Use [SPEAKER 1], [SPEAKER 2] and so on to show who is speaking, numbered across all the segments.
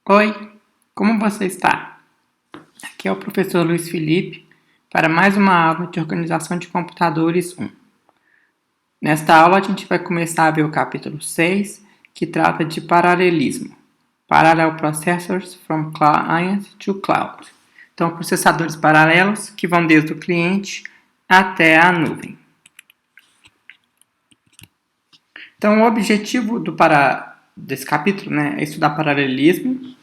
[SPEAKER 1] Oi, como você está? Aqui é o professor Luiz Felipe para mais uma aula de Organização de Computadores 1. Nesta aula a gente vai começar a ver o capítulo 6, que trata de paralelismo. Parallel Processors from Client to Cloud. Então, processadores paralelos que vão desde o cliente até a nuvem. Então, o objetivo desse capítulo é estudar paralelismo.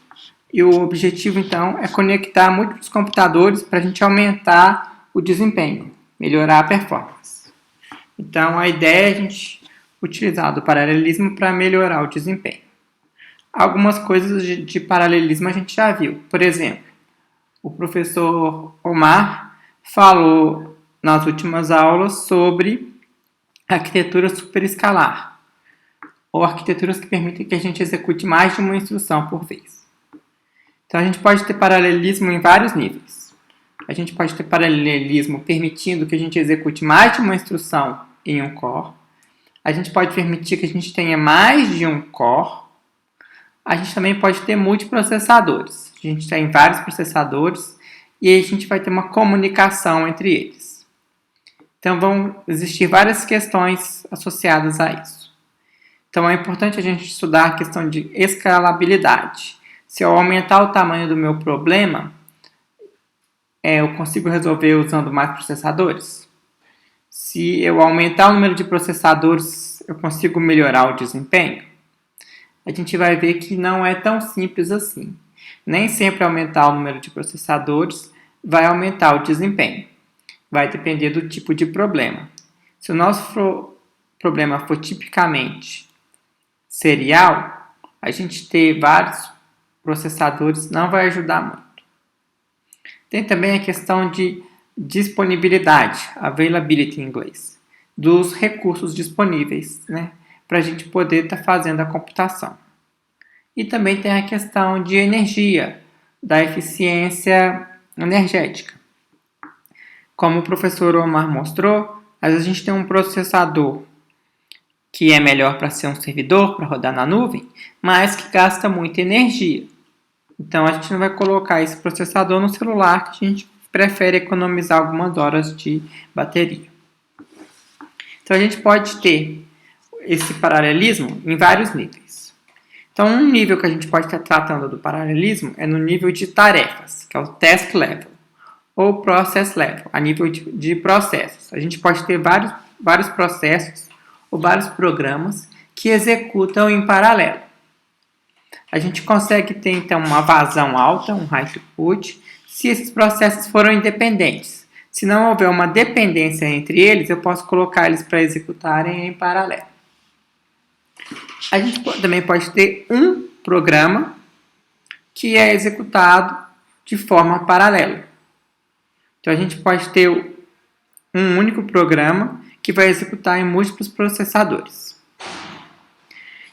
[SPEAKER 1] E o objetivo, então, é conectar múltiplos computadores para a gente aumentar o desempenho, melhorar a performance. Então, a ideia é a gente utilizar do paralelismo para melhorar o desempenho. Algumas coisas de paralelismo a gente já viu. Por exemplo, o professor Omar falou nas últimas aulas sobre arquitetura superescalar, ou arquiteturas que permitem que a gente execute mais de uma instrução por vez. Então, a gente pode ter paralelismo em vários níveis. A gente pode ter paralelismo permitindo que a gente execute mais de uma instrução em um core. A gente pode permitir que a gente tenha mais de um core. A gente também pode ter multiprocessadores. A gente tem vários processadores e aí a gente vai ter uma comunicação entre eles. Então, vão existir várias questões associadas a isso. Então, é importante a gente estudar a questão de escalabilidade. Se eu aumentar o tamanho do meu problema, eu consigo resolver usando mais processadores? Se eu aumentar o número de processadores, eu consigo melhorar o desempenho? A gente vai ver que não é tão simples assim. Nem sempre aumentar o número de processadores vai aumentar o desempenho. Vai depender do tipo de problema. Se o nosso problema for tipicamente serial, a gente ter vários processadores não vai ajudar muito. Tem também a questão de disponibilidade, availability em inglês, dos recursos disponíveis, para a gente poder estar fazendo a computação. E também tem a questão de energia, da eficiência energética. Como o professor Omar mostrou, às vezes a gente tem um processador que é melhor para ser um servidor, para rodar na nuvem, mas que gasta muita energia. Então, a gente não vai colocar esse processador no celular, que a gente prefere economizar algumas horas de bateria. Então, a gente pode ter esse paralelismo em vários níveis. Então, um nível que a gente pode estar tratando do paralelismo é no nível de tarefas, que é o task level, ou process level, a nível de processos. A gente pode ter vários processos ou vários programas que executam em paralelo. A gente consegue ter, então, uma vazão alta, um high throughput, se esses processos foram independentes. Se não houver uma dependência entre eles, eu posso colocar eles para executarem em paralelo. A gente também pode ter um programa que é executado de forma paralela. Então, a gente pode ter um único programa que vai executar em múltiplos processadores.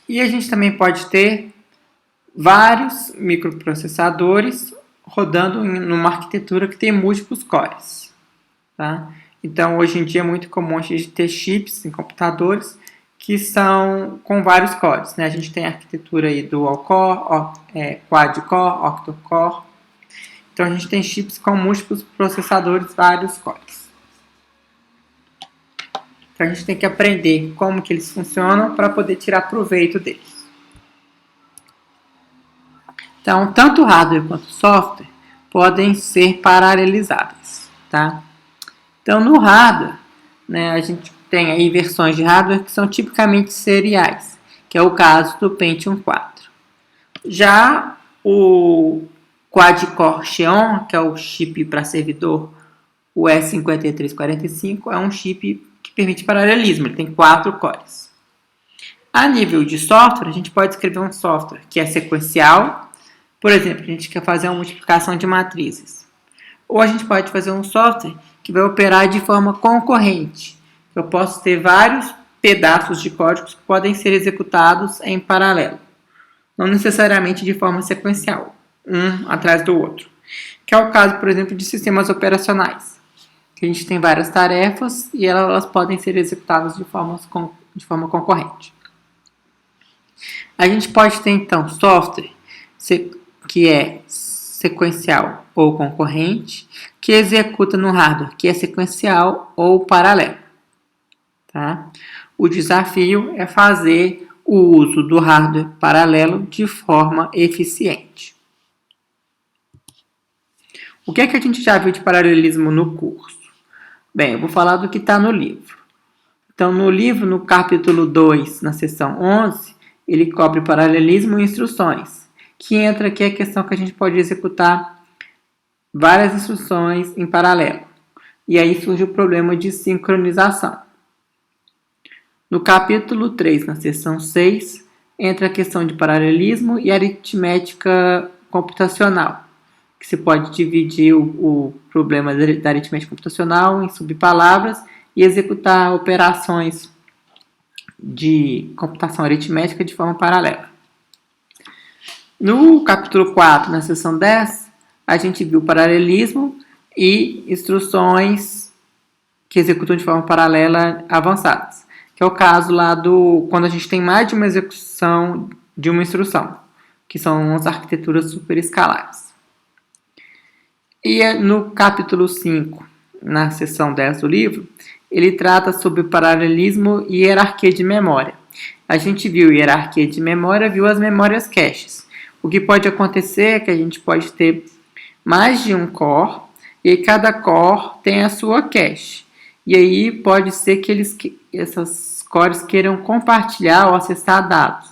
[SPEAKER 1] E a gente também pode ter vários microprocessadores rodando numa arquitetura que tem múltiplos cores. Tá? Então, hoje em dia é muito comum a gente ter chips em computadores que são com vários cores. A gente tem a arquitetura aí dual core, quad core, octo core. Então, a gente tem chips com múltiplos processadores, vários cores. Então, a gente tem que aprender como que eles funcionam para poder tirar proveito deles. Então, tanto hardware quanto software podem ser paralelizáveis. Tá? Então, no hardware, a gente tem aí versões de hardware que são tipicamente seriais, que é o caso do Pentium 4. Já o quad-core Xeon, que é o chip para servidor, o E5345, é um chip que permite paralelismo, ele tem 4 cores. A nível de software, a gente pode escrever um software que é sequencial. Por exemplo, a gente quer fazer uma multiplicação de matrizes. Ou a gente pode fazer um software que vai operar de forma concorrente. Eu posso ter vários pedaços de códigos que podem ser executados em paralelo. Não necessariamente de forma sequencial, um atrás do outro. Que é o caso, por exemplo, de sistemas operacionais. Que a gente tem várias tarefas e elas podem ser executadas de forma concorrente. A gente pode ter, então, software que é sequencial ou concorrente, que executa no hardware, que é sequencial ou paralelo. Tá? O desafio é fazer o uso do hardware paralelo de forma eficiente. O que é que a gente já viu de paralelismo no curso? Bem, eu vou falar do que está no livro. Então, no livro, no capítulo 2, na seção 11, ele cobre paralelismo e instruções, que entra aqui a questão que a gente pode executar várias instruções em paralelo. E aí surge o problema de sincronização. No capítulo 3, na seção 6, entra a questão de paralelismo e aritmética computacional, que se pode dividir o problema da aritmética computacional em subpalavras e executar operações de computação aritmética de forma paralela. No capítulo 4, na seção 10, a gente viu paralelismo e instruções que executam de forma paralela avançadas, que é o caso lá do quando a gente tem mais de uma execução de uma instrução, que são as arquiteturas superescalares. E no capítulo 5, na seção 10 do livro, ele trata sobre paralelismo e hierarquia de memória. A gente viu hierarquia de memória, viu as memórias caches. O que pode acontecer é que a gente pode ter mais de um core, e aí cada core tem a sua cache. E aí pode ser que essas cores queiram compartilhar ou acessar dados.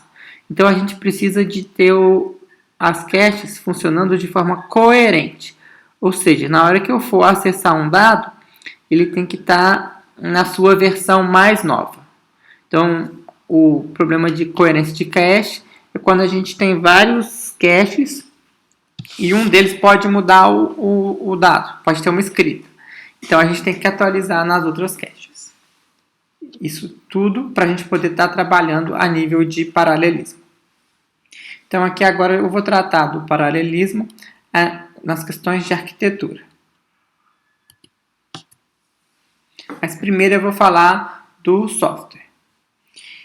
[SPEAKER 1] Então a gente precisa de ter as caches funcionando de forma coerente. Ou seja, na hora que eu for acessar um dado, ele tem que estar na sua versão mais nova. Então, o problema de coerência de cache é quando a gente tem vários caches e um deles pode mudar o dado, pode ter uma escrita. Então, a gente tem que atualizar nas outras caches. Isso tudo para a gente poder estar trabalhando a nível de paralelismo. Então, aqui agora eu vou tratar do paralelismo nas questões de arquitetura. Mas primeiro eu vou falar do software.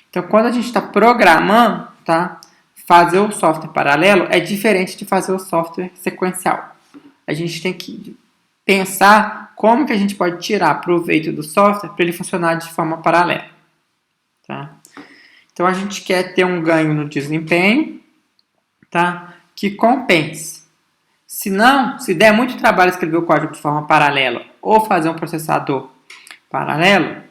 [SPEAKER 1] Então, quando a gente está programando, tá, fazer o software paralelo é diferente de fazer o software sequencial. A gente tem que pensar como que a gente pode tirar proveito do software para ele funcionar de forma paralela. Tá? Então, a gente quer ter um ganho no desempenho, tá, que compense. Se der muito trabalho escrever o código de forma paralela ou fazer um processador paralelo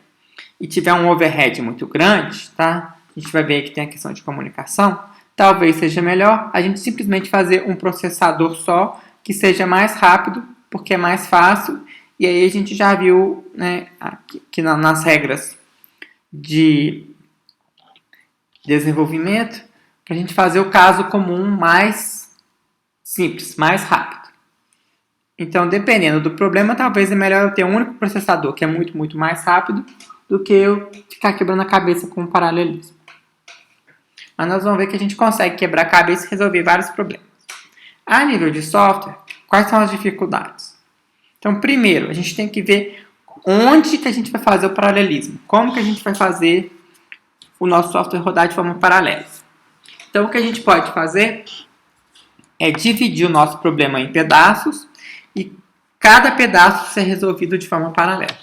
[SPEAKER 1] e tiver um overhead muito grande, tá? A gente vai ver que tem a questão de comunicação. Talvez seja melhor a gente simplesmente fazer um processador só que seja mais rápido, porque é mais fácil. E aí a gente já viu, né, que nas regras de desenvolvimento, para a gente fazer o caso comum mais simples, mais rápido. Então, dependendo do problema, talvez é melhor eu ter um único processador, que é muito, muito mais rápido, do que eu ficar quebrando a cabeça com o paralelismo. Mas nós vamos ver que a gente consegue quebrar a cabeça e resolver vários problemas. A nível de software, quais são as dificuldades? Então, primeiro, a gente tem que ver onde que a gente vai fazer o paralelismo. Como que a gente vai fazer o nosso software rodar de forma paralela. Então, o que a gente pode fazer é dividir o nosso problema em pedaços e cada pedaço ser resolvido de forma paralela.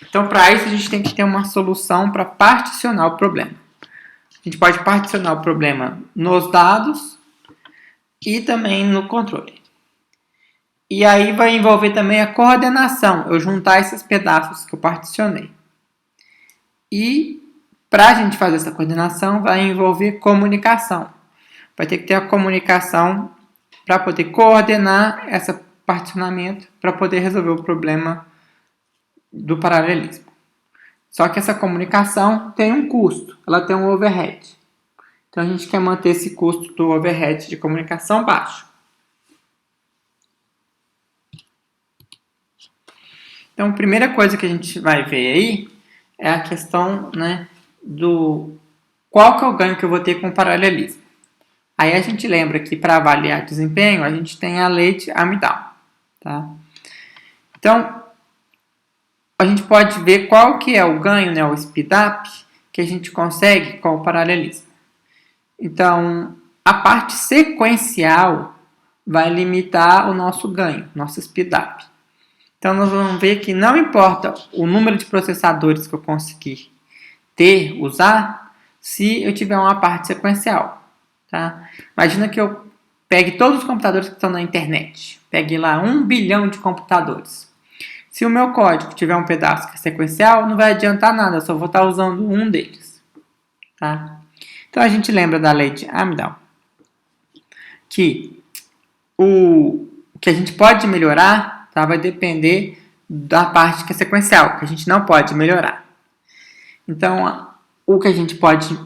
[SPEAKER 1] Então, para isso, a gente tem que ter uma solução para particionar o problema. A gente pode particionar o problema nos dados e também no controle. E aí vai envolver também a coordenação, eu juntar esses pedaços que eu particionei. E para a gente fazer essa coordenação, vai envolver comunicação. Vai ter que ter a comunicação para poder coordenar esse particionamento, para poder resolver o problema do paralelismo. Só que essa comunicação tem um custo, ela tem um overhead. Então a gente quer manter esse custo do overhead de comunicação baixo. Então a primeira coisa que a gente vai ver aí é a questão, né, do qual que é o ganho que eu vou ter com o paralelismo. Aí a gente lembra que para avaliar desempenho a gente tem a lei de Amdahl. Tá? Então a gente pode ver qual que é o ganho, né, o speed up, que a gente consegue com o paralelismo. Então, a parte sequencial vai limitar o nosso ganho, nosso speedup. Então, nós vamos ver que não importa o número de processadores que eu conseguir usar, se eu tiver uma parte sequencial. Tá? Imagina que eu pegue todos os computadores que estão na internet. Pegue lá 1 bilhão de computadores. Se o meu código tiver um pedaço que é sequencial, não vai adiantar nada, eu só vou estar usando um deles. Tá? Então, a gente lembra da lei de Amdahl, que o que a gente pode melhorar, tá, vai depender da parte que é sequencial, que a gente não pode melhorar. Então, o que a gente pode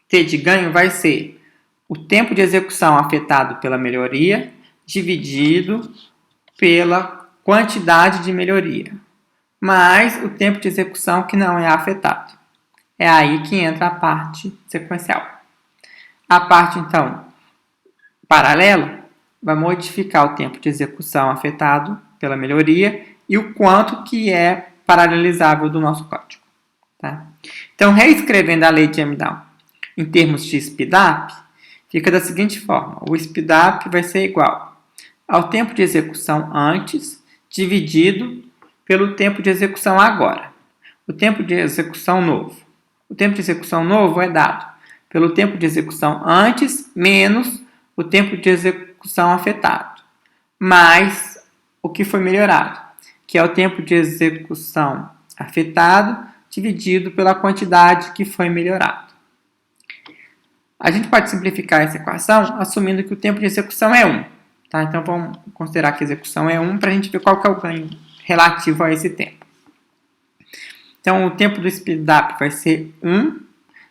[SPEAKER 1] ter de ganho vai ser o tempo de execução afetado pela melhoria dividido pela quantidade de melhoria, mais o tempo de execução que não é afetado. É aí que entra a parte sequencial. A parte, então, paralela vai modificar o tempo de execução afetado pela melhoria e o quanto que é paralelizável do nosso código. Tá? Então, reescrevendo a lei de Amdahl em termos de speedup, fica da seguinte forma. O speedup vai ser igual ao tempo de execução antes dividido pelo tempo de execução agora. O tempo de execução novo. O tempo de execução novo é dado pelo tempo de execução antes menos o tempo de execução afetado, mais o que foi melhorado, que é o tempo de execução afetado dividido pela quantidade que foi melhorado. A gente pode simplificar essa equação assumindo que o tempo de execução é 1. Tá? Então, vamos considerar que a execução é 1 para a gente ver qual que é o ganho relativo a esse tempo. Então, o tempo do speedup vai ser 1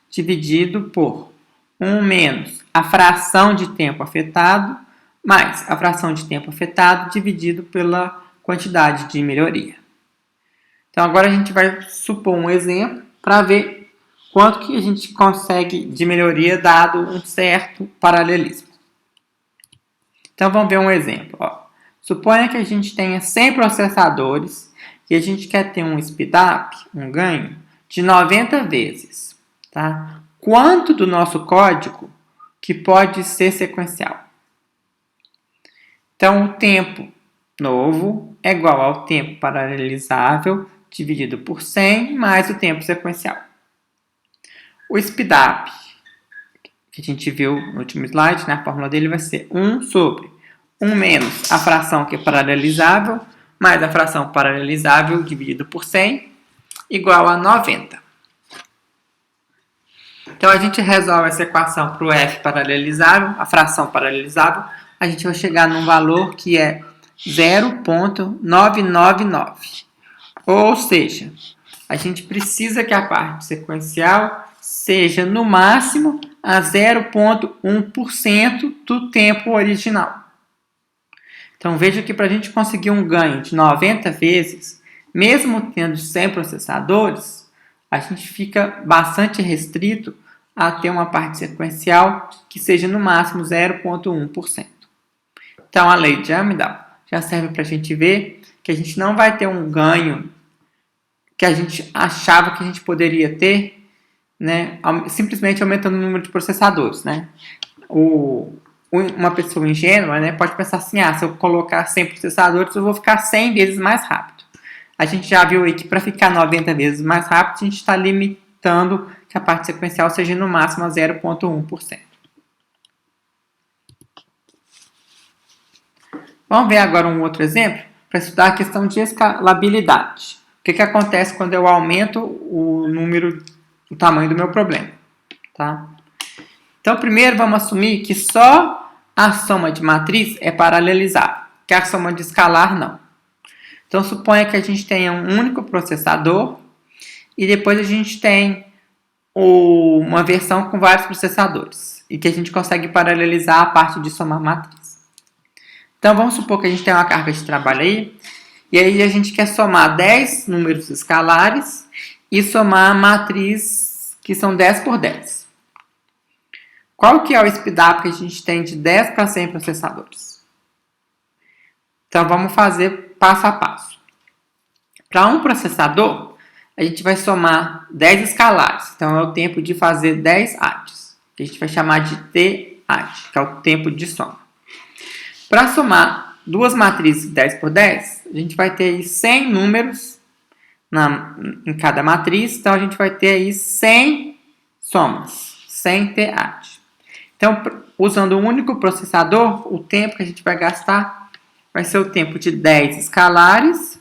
[SPEAKER 1] dividido por 1 menos a fração de tempo afetado mais a fração de tempo afetado dividido pela quantidade de melhoria. Então, agora a gente vai supor um exemplo para ver quanto que a gente consegue de melhoria dado um certo paralelismo. Então, vamos ver um exemplo. Suponha que a gente tenha 100 processadores e a gente quer ter um speedup, um ganho, de 90 vezes. Tá? Quanto do nosso código que pode ser sequencial? Então, o tempo novo é igual ao tempo paralelizável dividido por 100 mais o tempo sequencial. O speedup, que a gente viu no último slide, a fórmula dele vai ser 1 sobre 1 menos a fração que é paralelizável mais a fração paralelizável dividido por 100 igual a 90. Então, a gente resolve essa equação para o f paralelizável, a fração paralelizável, a gente vai chegar num valor que é 0,999. Ou seja, a gente precisa que a parte sequencial seja no máximo a 0,1% do tempo original. Então, veja que para a gente conseguir um ganho de 90 vezes, mesmo tendo 100 processadores, a gente fica bastante restrito a ter uma parte sequencial que seja no máximo 0,1%. Então, a lei de Amdahl já serve para a gente ver que a gente não vai ter um ganho que a gente achava que a gente poderia ter, né, simplesmente aumentando o número de processadores. Né? Uma pessoa ingênua, né, pode pensar assim, se eu colocar 100 processadores, eu vou ficar 100 vezes mais rápido. A gente já viu aí que para ficar 90 vezes mais rápido, a gente está limitando que a parte sequencial seja no máximo a 0,1%. Vamos ver agora um outro exemplo para estudar a questão de escalabilidade. O que acontece quando eu aumento o tamanho do meu problema. Tá? Então, primeiro vamos assumir que só a soma de matriz é paralelizável, que a soma de escalar não. Então, suponha que a gente tenha um único processador e depois a gente tem uma versão com vários processadores e que a gente consegue paralelizar a parte de somar matriz. Então, vamos supor que a gente tem uma carga de trabalho aí e aí a gente quer somar 10 números escalares e somar a matriz que são 10 por 10. Qual que é o speedup que a gente tem de 10 para 100 processadores? Então, vamos fazer passo a passo. Para um processador, a gente vai somar 10 escalares. Então, é o tempo de fazer 10 ADs, que a gente vai chamar de TAD, que é o tempo de soma. Para somar duas matrizes de 10 por 10, a gente vai ter aí 100 números em cada matriz, então a gente vai ter aí 100 somas, 100 TAD. Então, usando um único processador, o tempo que a gente vai gastar vai ser o tempo de 10 escalares.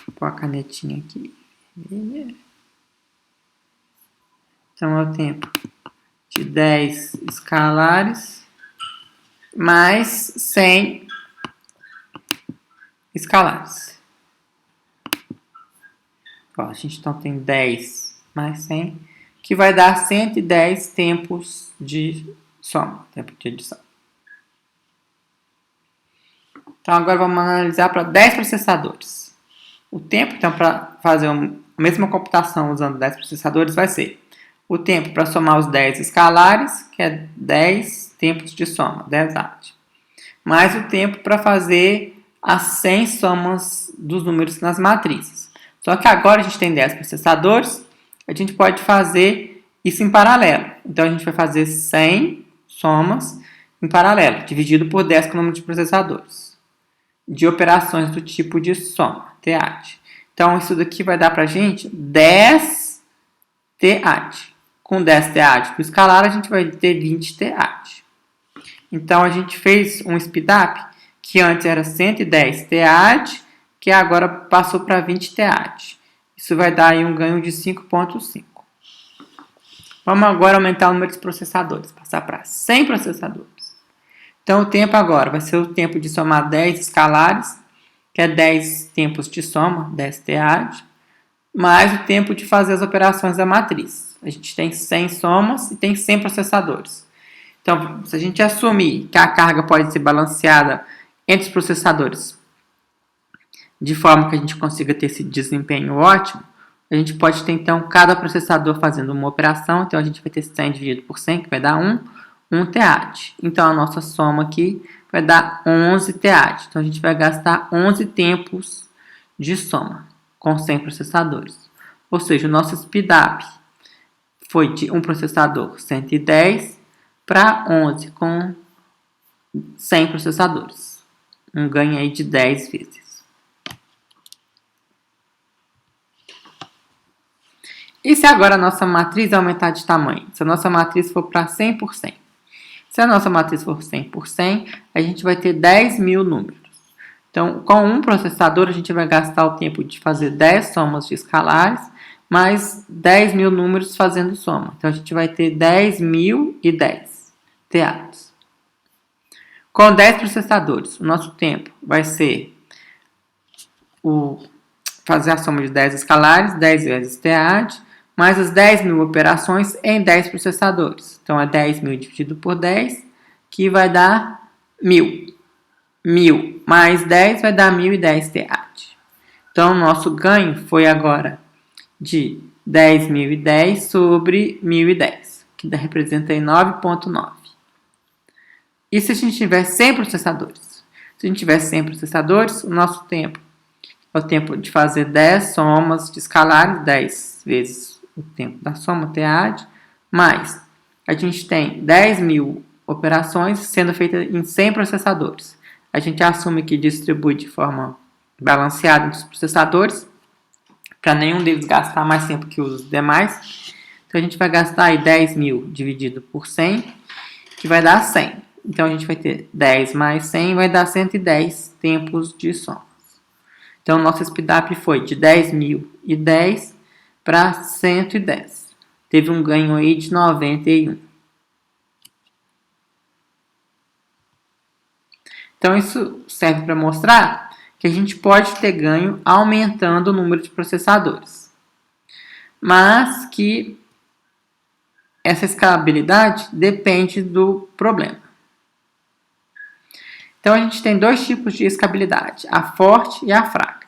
[SPEAKER 1] Vou pôr a canetinha aqui. Então, é o tempo de 10 escalares mais 100 escalares. Ó, a gente então tem 10 mais 100, que vai dar 110 tempos de soma, tempo de adição. Então, agora vamos analisar para 10 processadores. O tempo, então, para fazer a mesma computação usando 10 processadores vai ser o tempo para somar os 10 escalares, que é 10 tempos de soma, 10 AD, mais o tempo para fazer as 100 somas dos números nas matrizes. Só que agora a gente tem 10 processadores, a gente pode fazer isso em paralelo. Então, a gente vai fazer 100 somas em paralelo, dividido por 10 que é o número de processadores, de operações do tipo de soma, TAD. Então, isso daqui vai dar para a gente 10 TAD. Com 10 TAD para o escalar, a gente vai ter 20 TAD. Então, a gente fez um speedup que antes era 110 TAD, que agora passou para 20 TAD. Isso vai dar aí um ganho de 5,5. Vamos agora aumentar o número de processadores, passar para 100 processadores. Então, o tempo agora vai ser o tempo de somar 10 escalares, que é 10 tempos de soma, 10 TAD, mais o tempo de fazer as operações da matriz. A gente tem 100 somas e tem 100 processadores. Então, se a gente assumir que a carga pode ser balanceada entre os processadores de forma que a gente consiga ter esse desempenho ótimo, a gente pode ter, então, cada processador fazendo uma operação. Então, a gente vai ter 100 dividido por 100, que vai dar 1 TAD. Então, a nossa soma aqui vai dar 11 TAD. Então, a gente vai gastar 11 tempos de soma com 100 processadores. Ou seja, o nosso speedup foi de um processador 110 para 11 com 100 processadores. Um ganho aí de 10 vezes. E se agora a nossa matriz aumentar de tamanho? Se a nossa matriz for para 100 por 100. Se a nossa matriz for 100 por 100, a gente vai ter 10.000 números. Então, com um processador, a gente vai gastar o tempo de fazer 10 somas de escalares, mais 10.000 números fazendo soma. Então, a gente vai ter 10.010 TADs. Com 10 processadores, o nosso tempo vai ser fazer a soma de 10 escalares, 10 vezes TAD, mais as 10.000 operações em 10 processadores. Então, é 10.000 dividido por 10, que vai dar 1.000. 1.000 mais 10 vai dar 1.010 TAD. Então, o nosso ganho foi agora de 10.010 sobre 1.010, que representa aí 9,9. E se a gente tiver 100 processadores? Se a gente tiver 100 processadores, o nosso tempo é o tempo de fazer 10 somas de escalares, 10 vezes o tempo da soma, TAD, mais a gente tem 10.000 operações sendo feitas em 100 processadores. A gente assume que distribui de forma balanceada entre os processadores, para nenhum deles gastar mais tempo que os demais. Então, a gente vai gastar aí 10.000 dividido por 100, que vai dar 100. Então, a gente vai ter 10 mais 100, vai dar 110 tempos de somas. Então, o nosso speedup foi de 10.010 para 110. Teve um ganho aí de 91. Então, isso serve para mostrar que a gente pode ter ganho aumentando o número de processadores. Mas que essa escalabilidade depende do problema. Então, a gente tem dois tipos de escalabilidade, a forte e a fraca.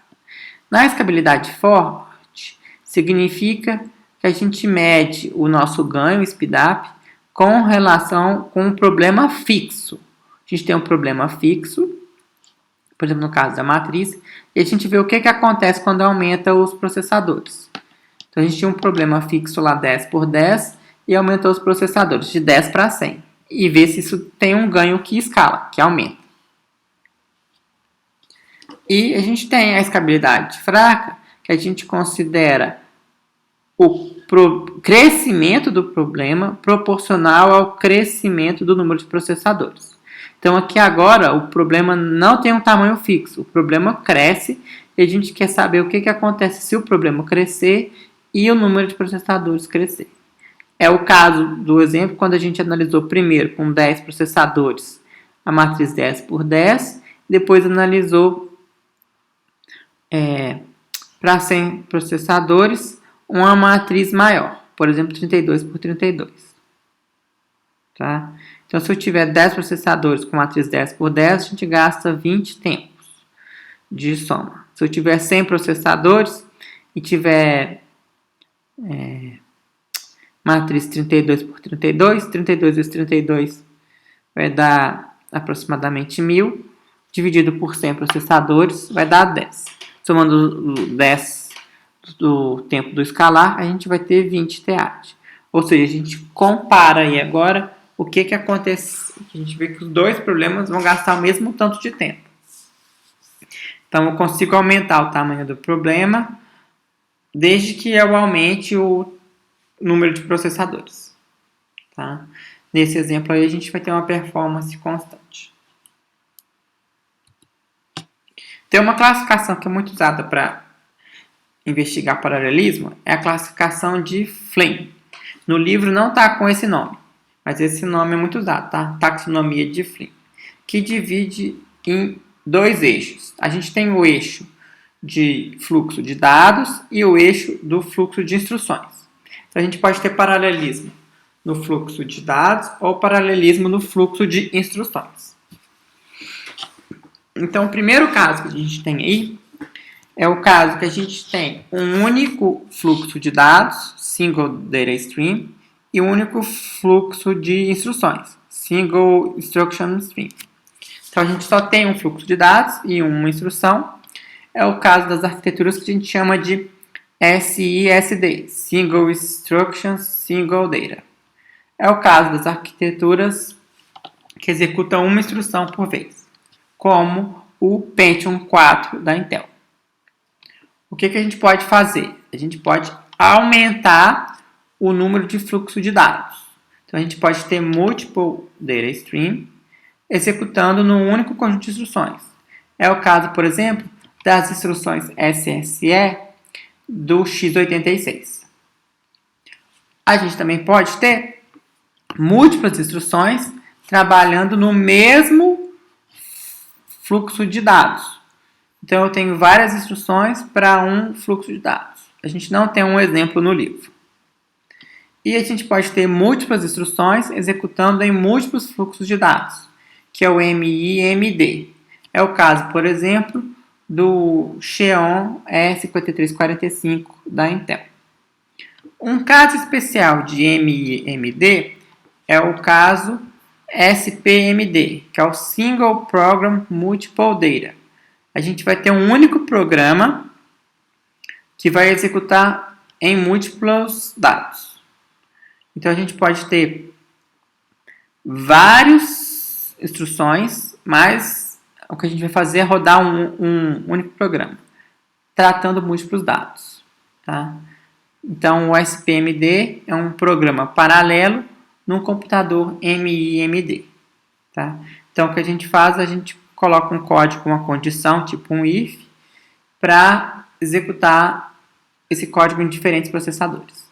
[SPEAKER 1] Na escalabilidade forte, significa que a gente mede o nosso ganho, speedup, com relação com um problema fixo. A gente tem um problema fixo, por exemplo, no caso da matriz, e a gente vê o que acontece quando aumenta os processadores. Então, a gente tinha um problema fixo lá 10 por 10 e aumentou os processadores de 10 para 100. e ver se isso tem um ganho que escala, que aumenta. E a gente tem a escalabilidade fraca, que a gente considera o crescimento do problema proporcional ao crescimento do número de processadores. Então aqui agora o problema não tem um tamanho fixo, o problema cresce e a gente quer saber o que acontece se o problema crescer e o número de processadores crescer. É o caso do exemplo quando a gente analisou primeiro com 10 processadores a matriz 10 por 10, depois analisou para 100 processadores uma matriz maior, por exemplo 32 por 32. Tá? Então se eu tiver 10 processadores com matriz 10 por 10, a gente gasta 20 tempos de soma. Se eu tiver 100 processadores e tiver matriz 32 por 32, 32 vezes 32 vai dar aproximadamente 1000, dividido por 100 processadores vai dar 10. Somando 10 do tempo do escalar, a gente vai ter 20 TH. Ou seja, a gente compara aí agora o que acontece. A gente vê que os dois problemas vão gastar o mesmo tanto de tempo. Então, eu consigo aumentar o tamanho do problema desde que eu aumente o número de processadores. Tá? Nesse exemplo aí, a gente vai ter uma performance constante. Tem uma classificação que é muito usada para investigar paralelismo, é a classificação de Flynn. No livro não está com esse nome, mas esse nome é muito usado, tá? Taxonomia de Flynn, que divide em dois eixos. A gente tem o eixo de fluxo de dados e o eixo do fluxo de instruções. Então, a gente pode ter paralelismo no fluxo de dados ou paralelismo no fluxo de instruções. Então, o primeiro caso que a gente tem aí é o caso que a gente tem um único fluxo de dados, single data stream, e um único fluxo de instruções, single instruction stream. Então, a gente só tem um fluxo de dados e uma instrução. É o caso das arquiteturas que a gente chama de SISD, Single Instruction, Single Data. É o caso das arquiteturas que executam uma instrução por vez, como o Pentium 4 da Intel. O que a gente pode fazer? A gente pode aumentar o número de fluxo de dados. Então, a gente pode ter multiple data stream executando num único conjunto de instruções. É o caso, por exemplo, das instruções SSE do x86. A gente também pode ter múltiplas instruções trabalhando no mesmo fluxo de dados. Então, eu tenho várias instruções para um fluxo de dados. A gente não tem um exemplo no livro. E a gente pode ter múltiplas instruções executando em múltiplos fluxos de dados, que é o MIMD. É o caso, por exemplo, do Xeon E5345 da Intel. Um caso especial de MIMD é o caso SPMD, que é o Single Program Multiple Data. A gente vai ter um único programa que vai executar em múltiplos dados. Então, a gente pode ter várias instruções, mas o que a gente vai fazer é rodar um único programa, tratando múltiplos dados. Tá? Então, o SPMD é um programa paralelo num computador MIMD. Tá? Então, o que a gente faz, a gente coloca um código com uma condição, tipo um if, para executar esse código em diferentes processadores.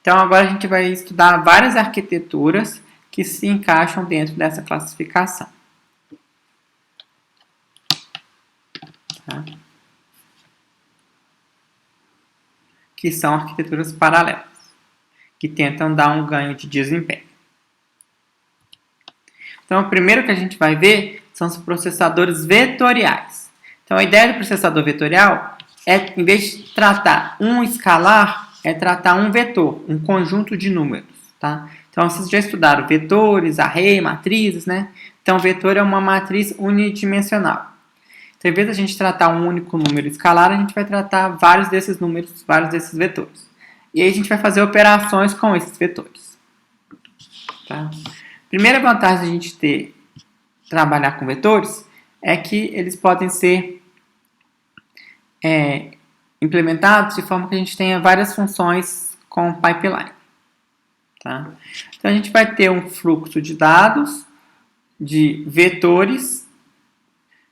[SPEAKER 1] Então, agora a gente vai estudar várias arquiteturas que se encaixam dentro dessa classificação. Tá? Que são arquiteturas paralelas, que tentam dar um ganho de desempenho. Então, o primeiro que a gente vai ver são os processadores vetoriais. Então, a ideia do processador vetorial é, em vez de tratar um escalar, é tratar um vetor, um conjunto de números. Tá? Então, vocês já estudaram vetores, array, matrizes, né? Então, vetor é uma matriz unidimensional. Então, em vez de a gente tratar um único número escalar, a gente vai tratar vários desses números, vários desses vetores. E aí a gente vai fazer operações com esses vetores. Tá? Primeira vantagem de a gente trabalhar com vetores é que eles podem ser implementados de forma que a gente tenha várias funções com pipeline. Tá? Então, a gente vai ter um fluxo de dados de vetores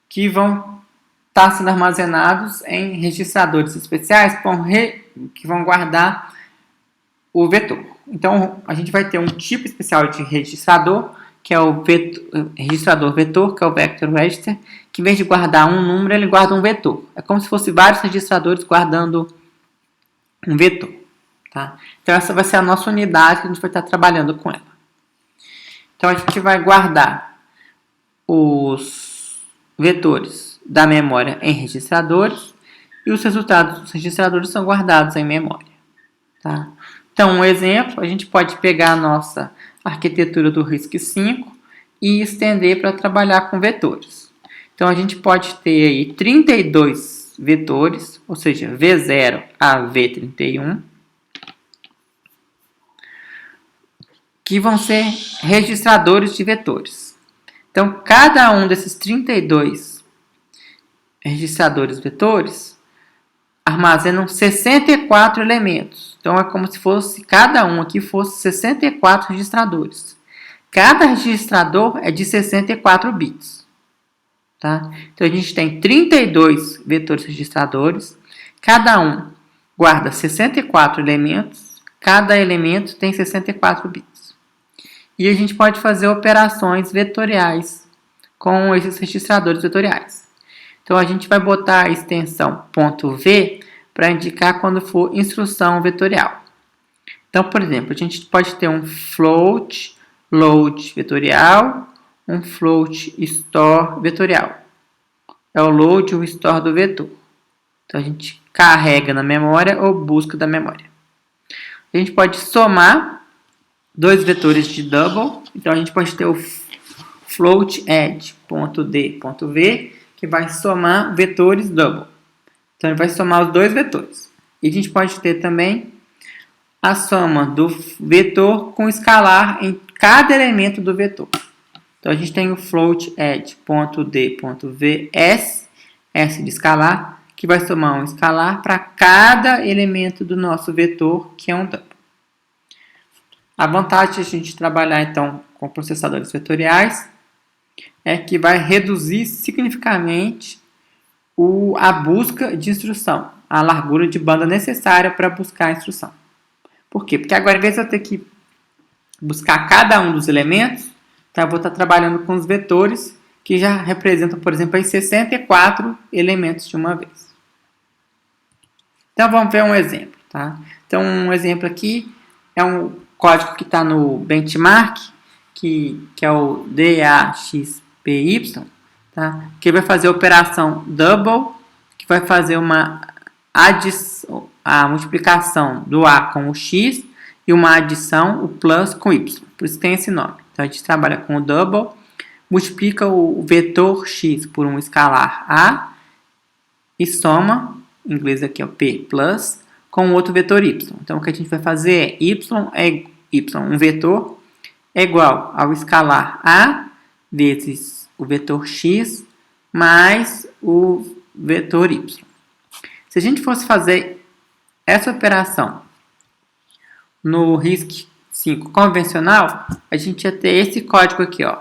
[SPEAKER 1] que vão estar sendo armazenados em registradores especiais que vão guardar o vetor. Então, a gente vai ter um tipo especial de registrador, que é o registrador vetor, que é o Vector Register, que em vez de guardar um número, ele guarda um vetor. É como se fosse vários registradores guardando um vetor. Tá? Então, essa vai ser a nossa unidade que a gente vai estar trabalhando com ela. Então, a gente vai guardar os vetores da memória em registradores e os resultados dos registradores são guardados em memória. Tá? Então, um exemplo, a gente pode pegar a nossa arquitetura do RISC-V e estender para trabalhar com vetores. Então, a gente pode ter aí 32 vetores, ou seja, V0 a V31, que vão ser registradores de vetores. Então, cada um desses 32 registradores vetores armazenam 64 elementos. Então, é como se fosse, cada um aqui fosse 64 registradores. Cada registrador é de 64 bits. Tá? Então, a gente tem 32 vetores registradores. Cada um guarda 64 elementos. Cada elemento tem 64 bits. E a gente pode fazer operações vetoriais com esses registradores vetoriais. Então, a gente vai botar a extensão .v para indicar quando for instrução vetorial. Então, por exemplo, a gente pode ter um float load vetorial, um float store vetorial. É o load e o store do vetor. Então, a gente carrega na memória ou busca da memória. A gente pode somar dois vetores de double. Então, a gente pode ter o float add.d.v, que vai somar vetores double. Então, ele vai somar os dois vetores. E a gente pode ter também a soma do vetor com escalar em cada elemento do vetor. Então, a gente tem o float add.d.vs, S de escalar, que vai somar um escalar para cada elemento do nosso vetor, que é um double. A vantagem de a gente trabalhar, então, com processadores vetoriais é que vai reduzir significativamente a busca de instrução, a largura de banda necessária para buscar a instrução. Por quê? Porque agora, em vez de eu ter que buscar cada um dos elementos, então eu vou estar trabalhando com os vetores que já representam, por exemplo, aí 64 elementos de uma vez. Então, vamos ver um exemplo. Tá? Então, um exemplo aqui é um código que está no benchmark, que é o DAXPY, tá? Que vai fazer a operação double, que vai fazer a multiplicação do A com o X e uma adição, o plus com Y. Por isso tem esse nome. Então, a gente trabalha com o double, multiplica o vetor X por um escalar A e soma, em inglês aqui é o P plus, com outro vetor Y. Então, o que a gente vai fazer é um vetor é igual ao escalar A vezes o vetor X mais o vetor Y. Se a gente fosse fazer essa operação no RISC-V convencional, a gente ia ter esse código aqui, ó.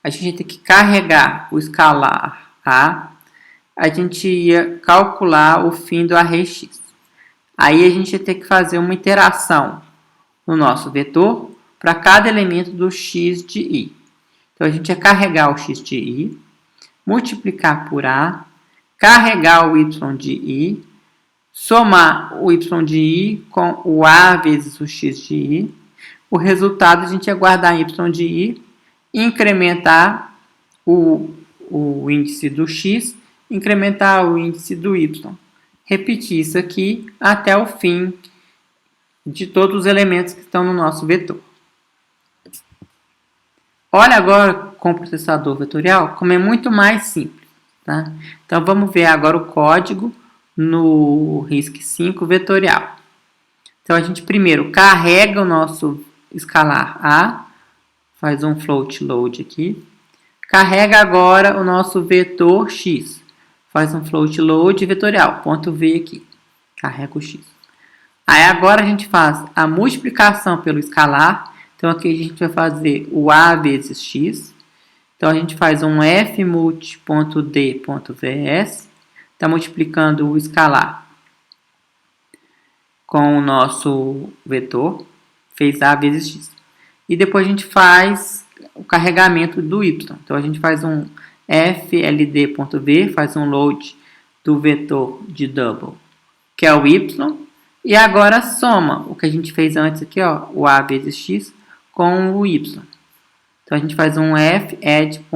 [SPEAKER 1] A gente ia ter que carregar o escalar A, a gente ia calcular o fim do array X. Aí a gente ia ter que fazer uma iteração no nosso vetor para cada elemento do x de i. Então, a gente ia carregar o x de i, multiplicar por a, carregar o y de i, somar o y de i com o a vezes o x de i. O resultado, a gente ia guardar y de i, incrementar o índice do x, incrementar o índice do y. Repetir isso aqui até o fim de todos os elementos que estão no nosso vetor. Olha agora com o processador vetorial como é muito mais simples. Tá? Então, vamos ver agora o código no RISC-V vetorial. Então, a gente primeiro carrega o nosso escalar A, faz um float load aqui. Carrega agora o nosso vetor x. Faz um float load vetorial, ponto V aqui. Carrega o x. Aí agora a gente faz a multiplicação pelo escalar. Então aqui a gente vai fazer o a vezes x. Então a gente faz um fmult.d.vs. Está multiplicando o escalar com o nosso vetor. Fez a vezes x. E depois a gente faz o carregamento do y. Então a gente faz um fld.v, faz um load do vetor de double, que é o y. E agora soma o que a gente fez antes aqui, ó, o a vezes x, com o y. Então a gente faz um fadd.d.v,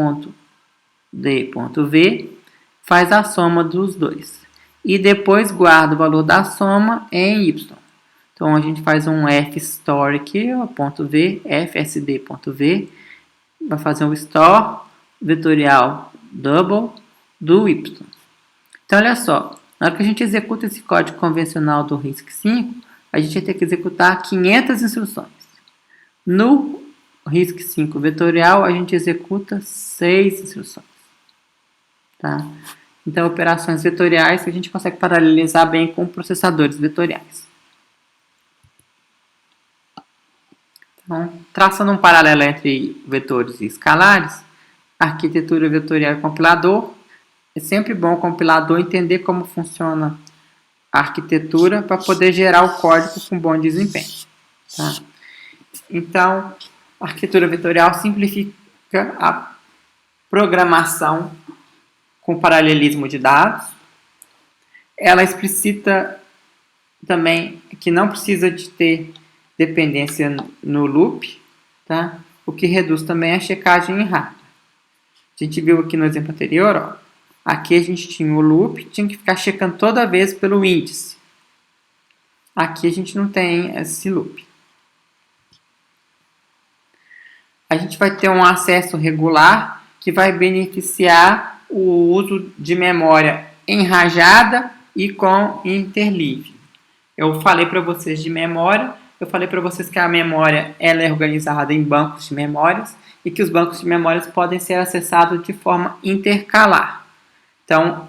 [SPEAKER 1] faz a soma dos dois. E depois guarda o valor da soma em y. Então a gente faz um fstore aqui, ó, ponto .v, fsd.v, vai fazer um store vetorial double do y. Então olha só, na hora que a gente executa esse código convencional do RISC-V, a gente vai ter que executar 500 instruções. No RISC-V vetorial, a gente executa 6 instruções. Tá? Então, operações vetoriais que a gente consegue paralelizar bem com processadores vetoriais. Então, traçando um paralelo entre vetores e escalares, arquitetura vetorial e compilador, é sempre bom o compilador entender como funciona a arquitetura para poder gerar o código com bom desempenho. Tá? Então, a arquitetura vetorial simplifica a programação com paralelismo de dados. Ela explicita também que não precisa de ter dependência no loop, tá? O que reduz também a checagem em hardware. A gente viu aqui no exemplo anterior, ó, aqui a gente tinha o loop, tinha que ficar checando toda vez pelo índice. Aqui a gente não tem esse loop. A gente vai ter um acesso regular que vai beneficiar o uso de memória enrajada e com interleave. Eu falei para vocês de memória, eu falei para vocês que a memória ela é organizada em bancos de memórias e que os bancos de memórias podem ser acessados de forma intercalar. Então,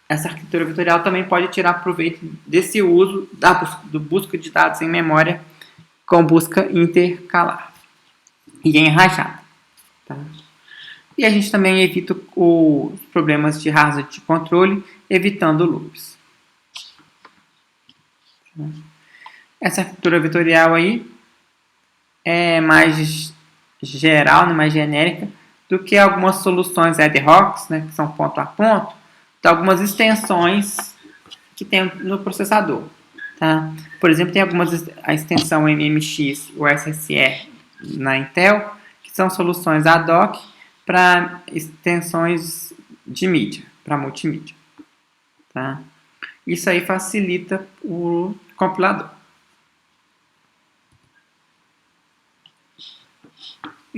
[SPEAKER 1] essa arquitetura vetorial também pode tirar proveito desse uso do busca de dados em memória com busca intercalar e enrajada. Tá? E a gente também evita os problemas de hazard de controle, evitando loops. Essa arquitetura vetorial aí é mais geral, mais genérica, do que algumas soluções ad hoc, né, que são ponto a ponto, de algumas extensões que tem no processador. Tá? Por exemplo, tem a extensão MMX, o SSE na Intel, que são soluções ad hoc para extensões de mídia, para multimídia. Tá? Isso aí facilita o compilador.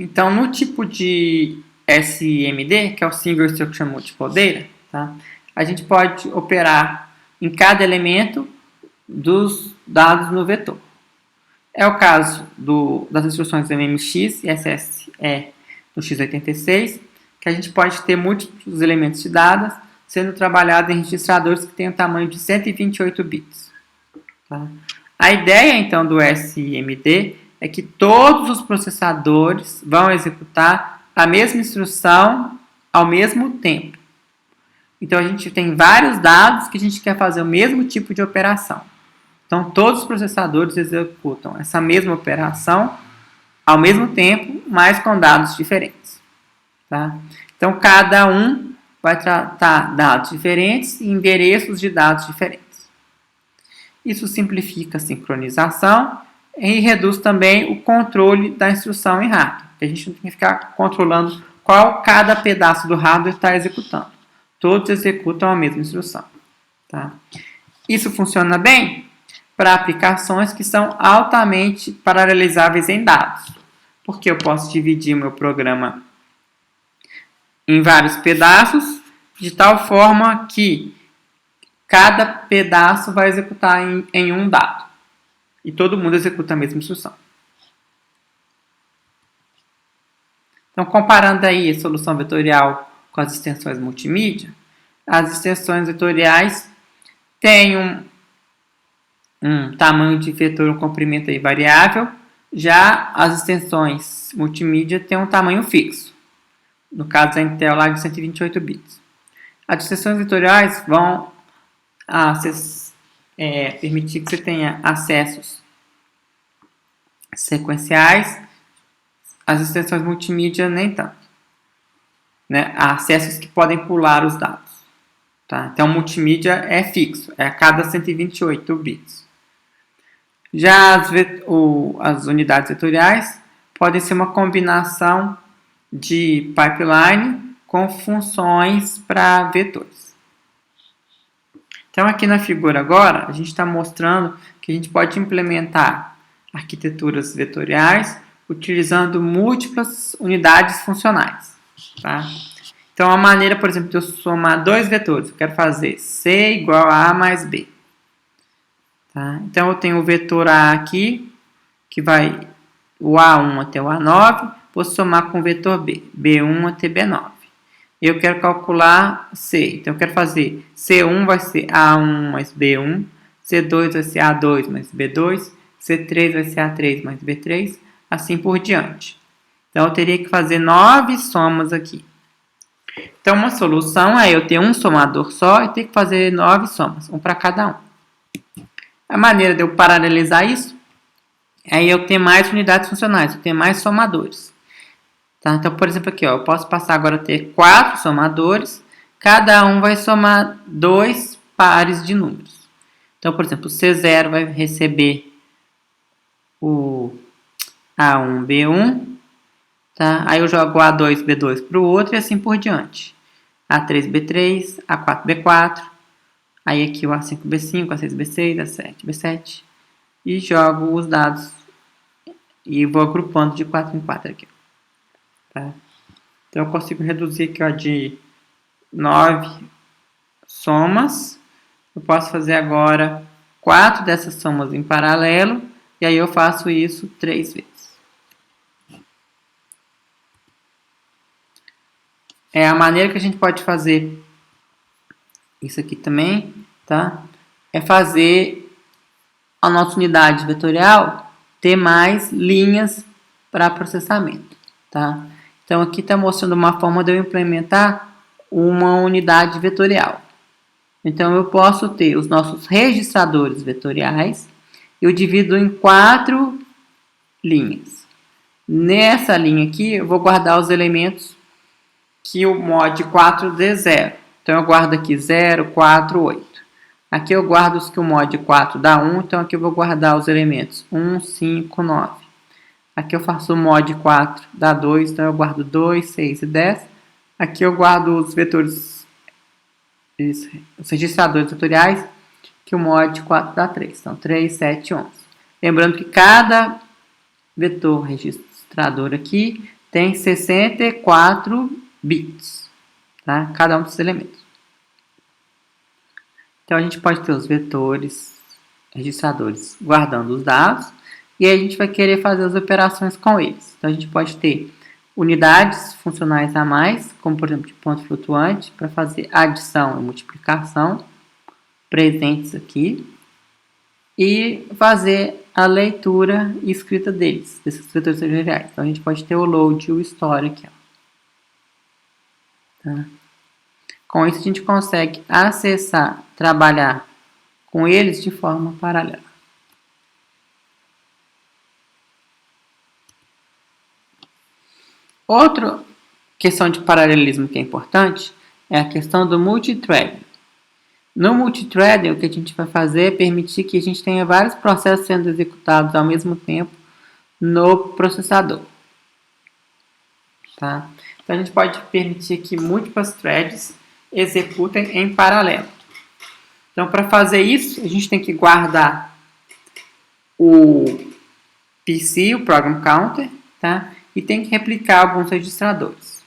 [SPEAKER 1] Então, no tipo de SIMD, que é o Single Instruction Multiple Data, tá? A gente pode operar em cada elemento dos dados no vetor. É o caso das instruções MMX e SSE no x86, que a gente pode ter múltiplos elementos de dados sendo trabalhados em registradores que têm o tamanho de 128 bits. Tá? A ideia, então, do SIMD é que todos os processadores vão executar a mesma instrução ao mesmo tempo. Então, a gente tem vários dados que a gente quer fazer o mesmo tipo de operação. Então, todos os processadores executam essa mesma operação ao mesmo tempo, mas com dados diferentes. Tá? Então, cada um vai tratar dados diferentes e endereços de dados diferentes. Isso simplifica a sincronização e reduz também o controle da instrução em hardware. A gente não tem que ficar controlando qual cada pedaço do hardware está executando. Todos executam a mesma instrução. Tá? Isso funciona bem para aplicações que são altamente paralelizáveis em dados. Porque eu posso dividir o meu programa em vários pedaços, de tal forma que cada pedaço vai executar em um dado. E todo mundo executa a mesma instrução. Então, comparando aí a solução vetorial com as extensões multimídia, as extensões vetoriais têm um tamanho de vetor, um comprimento aí variável, já as extensões multimídia têm um tamanho fixo, no caso da Intel lá de 128 bits. As extensões vetoriais vão permitir que você tenha acessos sequenciais, as extensões multimídia nem tanto, né? Há acessos que podem pular os dados. Tá? Então, multimídia é fixo, é a cada 128 bits. Já as unidades vetoriais podem ser uma combinação de pipeline com funções para vetores. Então, aqui na figura agora, a gente está mostrando que a gente pode implementar arquiteturas vetoriais utilizando múltiplas unidades funcionais. Tá? Então, a maneira, por exemplo, de eu somar dois vetores, eu quero fazer C igual a A mais B. Tá? Então, eu tenho o vetor A aqui, que vai o A1 até o A9, vou somar com o vetor B, B1 até B9. Eu quero calcular C, então eu quero fazer C1 vai ser A1 mais B1, C2 vai ser A2 mais B2, C3 vai ser A3 mais B3, assim por diante. Então, eu teria que fazer 9 somas aqui. Então, uma solução é eu ter um somador só e ter que fazer 9 somas, um para cada um. A maneira de eu paralelizar isso é eu ter mais unidades funcionais, eu ter mais somadores. Tá? Então, por exemplo, aqui, ó, eu posso passar agora a ter 4 somadores, cada um vai somar 2 pares de números. Então, por exemplo, o C0 vai receber o A1, B1, tá? Aí eu jogo A2, B2 para o outro e assim por diante. A3, B3, A4, B4, aí aqui o A5, B5, A6, B6, A7, B7, e jogo os dados e vou agrupando de 4 em 4 aqui. Tá? Então, eu consigo reduzir aqui, ó, de 9 somas. Eu posso fazer agora 4 dessas somas em paralelo, e aí eu faço isso 3 vezes. A maneira que a gente pode fazer isso aqui também, tá? É fazer a nossa unidade vetorial ter mais linhas para processamento, tá? Então, aqui está mostrando uma forma de eu implementar uma unidade vetorial. Então, eu posso ter os nossos registradores vetoriais. Eu divido em 4 linhas. Nessa linha aqui, eu vou guardar os elementos que o mod 4 dê 0. Então, eu guardo aqui 0, 4, 8. Aqui eu guardo os que o mod 4 dá 1, então aqui eu vou guardar os elementos 1, 5, 9. Aqui eu faço o mod 4 dá 2, então eu guardo 2, 6 e 10. Aqui eu guardo os vetores, os registradores vetoriais, que o mod 4 dá 3. Então 3, 7, 11. Lembrando que cada vetor registrador aqui tem 64 bits, tá? Cada um desses elementos. Então, a gente pode ter os vetores registradores guardando os dados e aí a gente vai querer fazer as operações com eles. Então, a gente pode ter unidades funcionais a mais, como por exemplo de ponto flutuante, para fazer adição e multiplicação, presentes aqui, e fazer a leitura e escrita deles, desses vetores vetoriais. Então, a gente pode ter o load e o store aqui. Ó. Tá? Com isso, a gente consegue acessar, trabalhar com eles de forma paralela. Outra questão de paralelismo que é importante é a questão do multithreading. No multithreading, o que a gente vai fazer é permitir que a gente tenha vários processos sendo executados ao mesmo tempo no processador. Tá? Então, a gente pode permitir que múltiplas threads executem em paralelo. Então, para fazer isso, a gente tem que guardar o PC, o Program Counter, tá? E tem que replicar alguns registradores.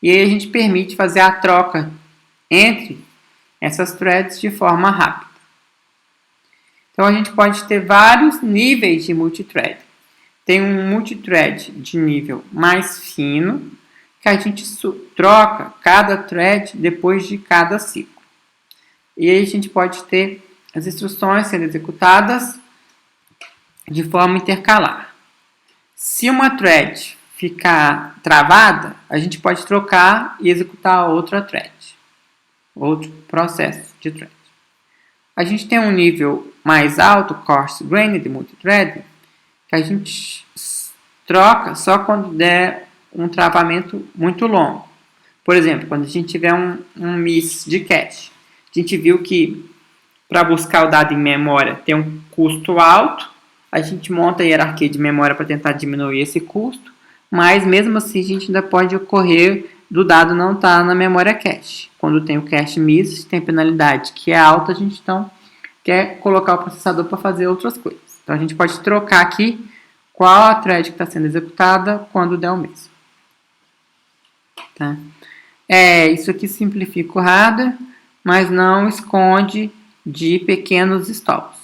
[SPEAKER 1] E aí a gente permite fazer a troca entre essas threads de forma rápida. Então, a gente pode ter vários níveis de multithread. Tem um multithread de nível mais fino, que a gente troca cada thread depois de cada ciclo. E aí a gente pode ter as instruções sendo executadas de forma intercalar. Se uma thread ficar travada, a gente pode trocar e executar outra thread, outro processo de thread. A gente tem um nível mais alto, coarse grained multithreading, que a gente troca só quando der um travamento muito longo. Por exemplo, quando a gente tiver um miss de cache. A gente viu que para buscar o dado em memória tem um custo alto, a gente monta a hierarquia de memória para tentar diminuir esse custo, mas mesmo assim a gente ainda pode ocorrer do dado não estar na memória cache. Quando tem o cache miss, tem penalidade que é alta, a gente então quer colocar o processador para fazer outras coisas. Então a gente pode trocar aqui qual a thread que está sendo executada quando der o miss. Tá? Isso aqui simplifica o hardware, mas não esconde de pequenos stalls.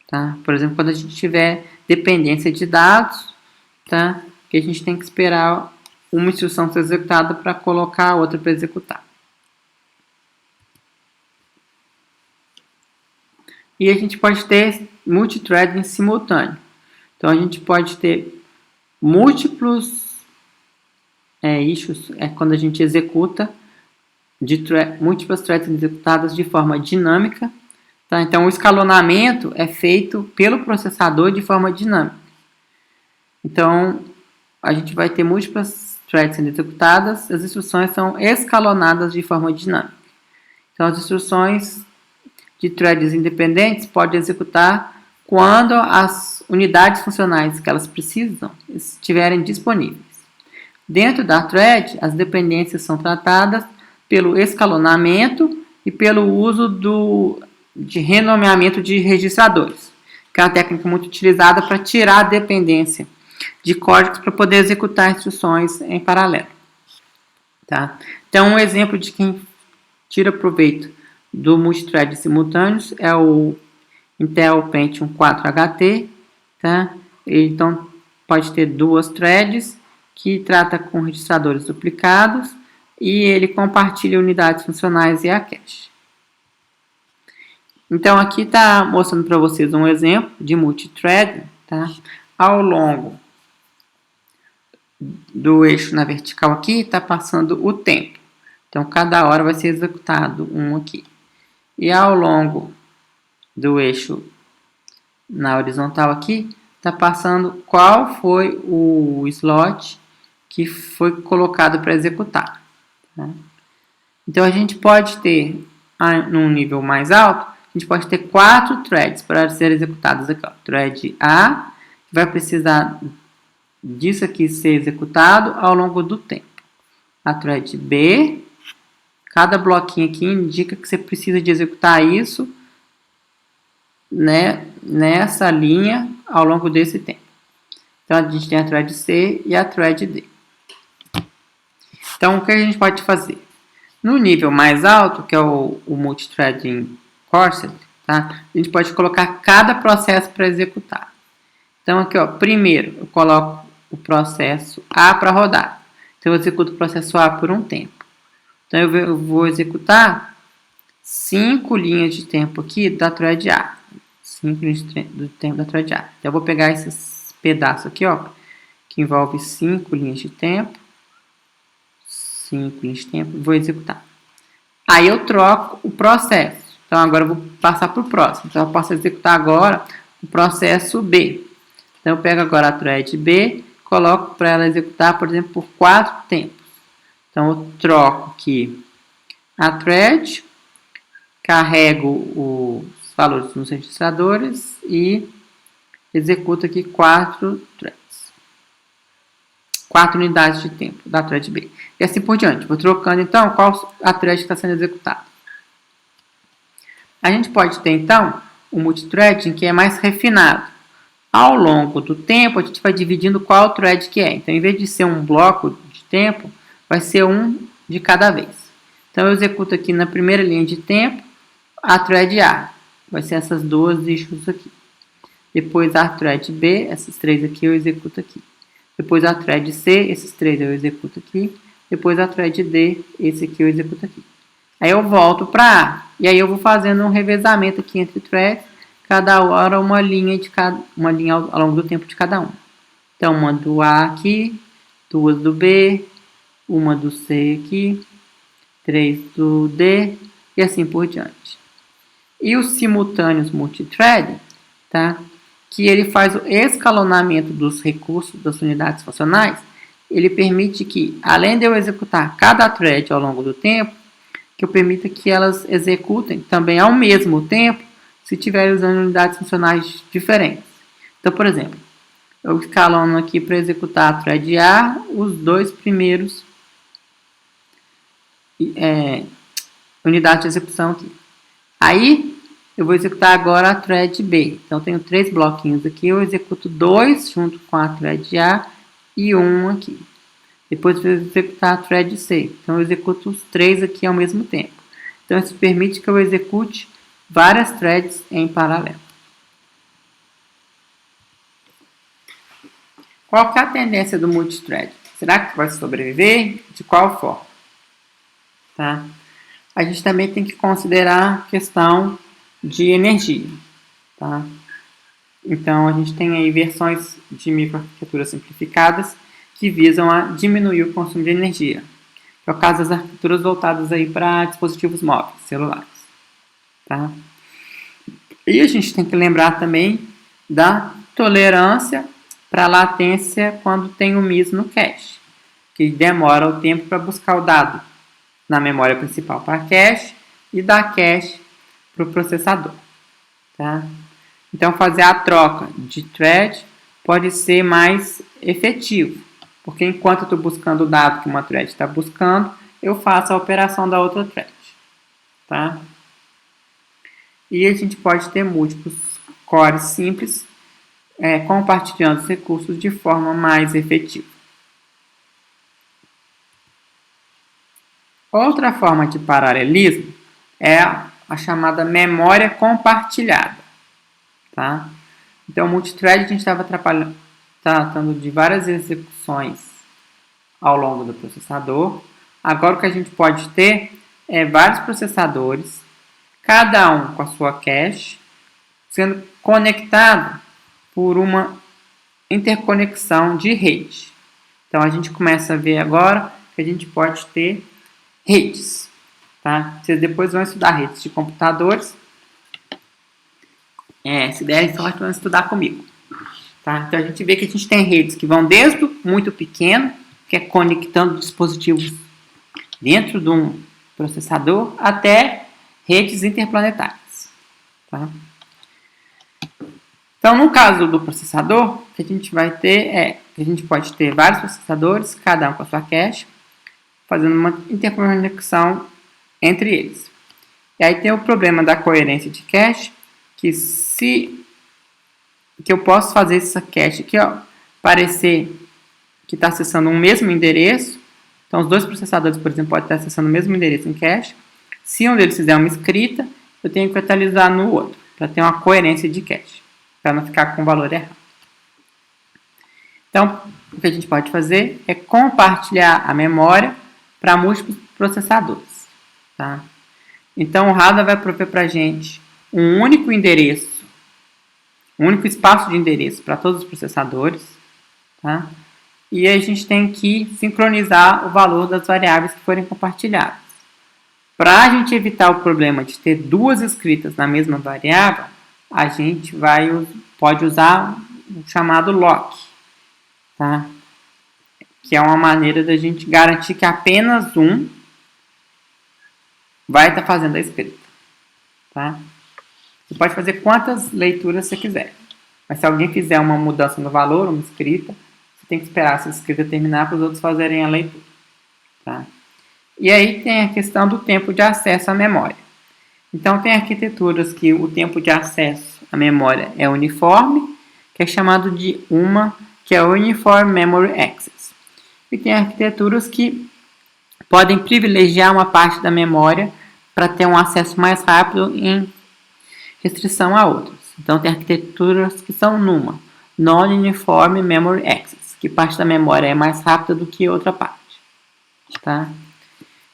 [SPEAKER 1] Tá? Por exemplo, quando a gente tiver dependência de dados, tá? Que a gente tem que esperar uma instrução ser executada para colocar a outra para executar. E a gente pode ter multithreading simultâneo. Então a gente pode ter múltiplos issues, quando a gente executa múltiplas threads executadas de forma dinâmica. Tá? Então o escalonamento é feito pelo processador de forma dinâmica. Então a gente vai ter múltiplas threads sendo executadas, as instruções são escalonadas de forma dinâmica. Então as instruções de threads independentes podem executar quando as unidades funcionais que elas precisam estiverem disponíveis. Dentro da thread, as dependências são tratadas pelo escalonamento e pelo uso de renomeamento de registradores, que é uma técnica muito utilizada para tirar a dependência de códigos para poder executar instruções em paralelo. Tá? Então, um exemplo de quem tira proveito do multithread simultâneos é o Intel Pentium 4 HT. Tá? Ele, então, pode ter duas threads que trata com registradores duplicados e ele compartilha unidades funcionais e a cache. Então, aqui está mostrando para vocês um exemplo de multithreading. Tá? Ao longo do eixo na vertical aqui, está passando o tempo. Então, cada hora vai ser executado um aqui. E ao longo do eixo na horizontal aqui, está passando qual foi o slot que foi colocado para executar. Tá? Então, a gente pode ter, num nível mais alto, a gente pode ter 4 threads para serem executadas aqui. Ó. Thread A, que vai precisar disso aqui ser executado ao longo do tempo. A thread B, cada bloquinho aqui indica que você precisa de executar isso, né, nessa linha ao longo desse tempo. Então, a gente tem a thread C e a thread D. Então, o que a gente pode fazer? No nível mais alto, que é o multithreading coarse, tá? A gente pode colocar cada processo para executar. Então, aqui, ó, primeiro, eu coloco o processo A para rodar. Então, eu executo o processo A por um tempo. Então, eu vou executar 5 linhas de tempo aqui da thread A. 5 linhas do tempo da thread A. Então, eu vou pegar esses pedaços aqui, ó, que envolve 5 linhas de tempo. 5 linhas de tempo, vou executar. Aí eu troco o processo. Então agora eu vou passar para o próximo. Então eu posso executar agora o processo B. Então eu pego agora a thread B, coloco para ela executar, por exemplo, por 4 tempos. Então eu troco aqui a thread, carrego os valores nos registradores e executo aqui 4 threads. 4 unidades de tempo da thread B. E assim por diante. Vou trocando, então, qual a thread que está sendo executada. A gente pode ter, então, o multithreading que é mais refinado. Ao longo do tempo, a gente vai dividindo qual thread que é. Então, em vez de ser um bloco de tempo, vai ser um de cada vez. Então, eu executo aqui na primeira linha de tempo a thread A. Vai ser essas duas issues aqui. Depois, a thread B, essas 3 aqui, eu executo aqui. depois a thread C, esses 3 eu executo aqui, depois a thread D, esse aqui eu executo aqui. Aí eu volto para A, e aí eu vou fazendo um revezamento aqui entre threads, cada hora uma linha ao longo do tempo de cada um. Então, uma do A aqui, 2 do B, uma do C aqui, 3 do D, e assim por diante. E os simultâneos multithreading, tá? Que ele faz o escalonamento dos recursos das unidades funcionais, ele permite que, além de eu executar cada thread ao longo do tempo, que eu permita que elas executem também ao mesmo tempo, se estiverem usando unidades funcionais diferentes. Então, por exemplo, eu escalono aqui para executar a thread A, os 2 primeiros unidades de execução aqui. Aí, eu vou executar agora a thread B. Então, eu tenho 3 bloquinhos aqui, eu executo 2 junto com a thread A e 1 aqui. Depois eu vou executar a thread C. Então, eu executo os 3 aqui ao mesmo tempo. Então, isso permite que eu execute várias threads em paralelo. Qual que é a tendência do multithread? Será que vai sobreviver? De qual forma? Tá? A gente também tem que considerar a questão de energia. Tá? Então, a gente tem aí versões de microarquiteturas simplificadas que visam a diminuir o consumo de energia. Que é o caso das arquiteturas voltadas aí para dispositivos móveis, celulares. Tá? E a gente tem que lembrar também da tolerância para latência quando tem o miss no cache, que demora o tempo para buscar o dado na memória principal para cache e da cache para o processador. Tá? Então, fazer a troca de thread pode ser mais efetivo, porque enquanto eu estou buscando o dado que uma thread está buscando, eu faço a operação da outra thread. Tá? E a gente pode ter múltiplos cores simples, compartilhando os recursos de forma mais efetiva. Outra forma de paralelismo é a chamada memória compartilhada. Tá? Então, o multithread a gente estava tratando de várias execuções ao longo do processador. Agora, o que a gente pode ter é vários processadores, cada um com a sua cache, sendo conectado por uma interconexão de rede. Então, a gente começa a ver agora que a gente pode ter redes. Tá? Vocês depois vão estudar redes de computadores. Se derem sorte, vão estudar comigo. Tá? Então, a gente vê que a gente tem redes que vão desde o muito pequeno, que é conectando dispositivos dentro de um processador, até redes interplanetárias. Tá? Então, no caso do processador, o que a gente vai ter que a gente pode ter vários processadores, cada um com a sua cache, fazendo uma interconexão entre eles. E aí tem o problema da coerência de cache, que eu posso fazer essa cache aqui, parecer que está acessando um mesmo endereço. Então, os 2 processadores, por exemplo, podem estar acessando o mesmo endereço em cache. Se um deles fizer uma escrita, eu tenho que atualizar no outro, para ter uma coerência de cache, para não ficar com o valor errado. Então, o que a gente pode fazer é compartilhar a memória para múltiplos processadores. Tá? Então, o hardware vai prover para a gente um único endereço, um único espaço de endereço para todos os processadores. Tá? E a gente tem que sincronizar o valor das variáveis que forem compartilhadas. Para a gente evitar o problema de ter 2 escritas na mesma variável, a gente pode usar o chamado lock. Tá? Que é uma maneira da gente garantir que apenas um vai estar fazendo a escrita. Tá? Você pode fazer quantas leituras você quiser. Mas se alguém fizer uma mudança no valor, uma escrita, você tem que esperar essa escrita terminar para os outros fazerem a leitura. Tá? E aí tem a questão do tempo de acesso à memória. Então, tem arquiteturas que o tempo de acesso à memória é uniforme, que é chamado de UMA, que é Uniform Memory Access. E tem arquiteturas que podem privilegiar uma parte da memória para ter um acesso mais rápido em restrição a outras. Então, tem arquiteturas que são NUMA, Non-Uniform Memory Access, que parte da memória é mais rápida do que outra parte, tá?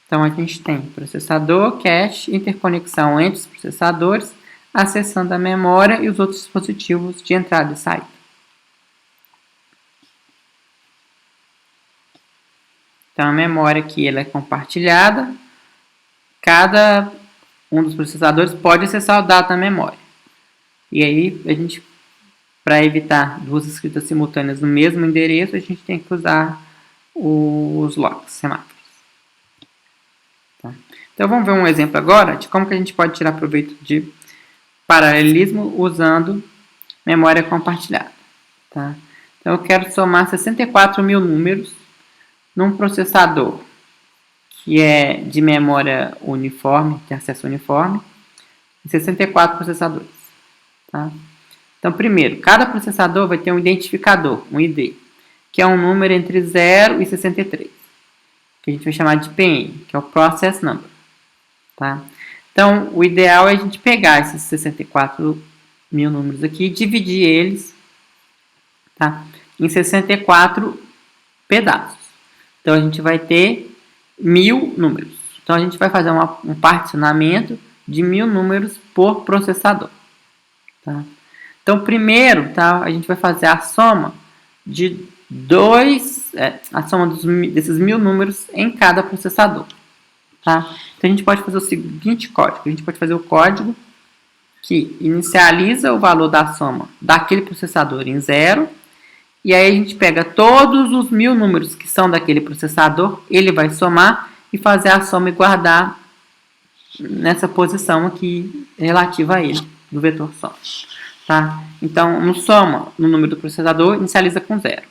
[SPEAKER 1] Então, a gente tem processador, cache, interconexão entre os processadores, acessando a memória e os outros dispositivos de entrada e saída. Então, a memória aqui ela é compartilhada. Cada um dos processadores pode acessar o dado na memória. E aí, a gente, para evitar duas escritas simultâneas no mesmo endereço, a gente tem que usar os locks, semáforos. Tá? Então, vamos ver um exemplo agora de como que a gente pode tirar proveito de paralelismo usando memória compartilhada. Tá? Então, eu quero somar 64 mil números num processador que é de memória uniforme, tem acesso uniforme, e 64 processadores. Tá? Então, primeiro, cada processador vai ter um identificador, um ID, que é um número entre 0 e 63, que a gente vai chamar de PN, que é o Process Number. Tá? Então, o ideal é a gente pegar esses 64 mil números aqui e dividir eles, tá, em 64 pedaços. Então, a gente vai ter 1000 números. Então, a gente vai fazer um particionamento de 1000 números por processador. Tá? Então, primeiro, tá, a gente vai fazer a soma de desses 1000 números em cada processador. Tá? Então, a gente pode fazer o seguinte código. A gente pode fazer o código que inicializa o valor da soma daquele processador em 0. E aí a gente pega todos os 1000 números que são daquele processador, ele vai somar e fazer a soma e guardar nessa posição aqui relativa a ele, do vetor soma. Tá? Então, no soma, no número do processador, inicializa com 0.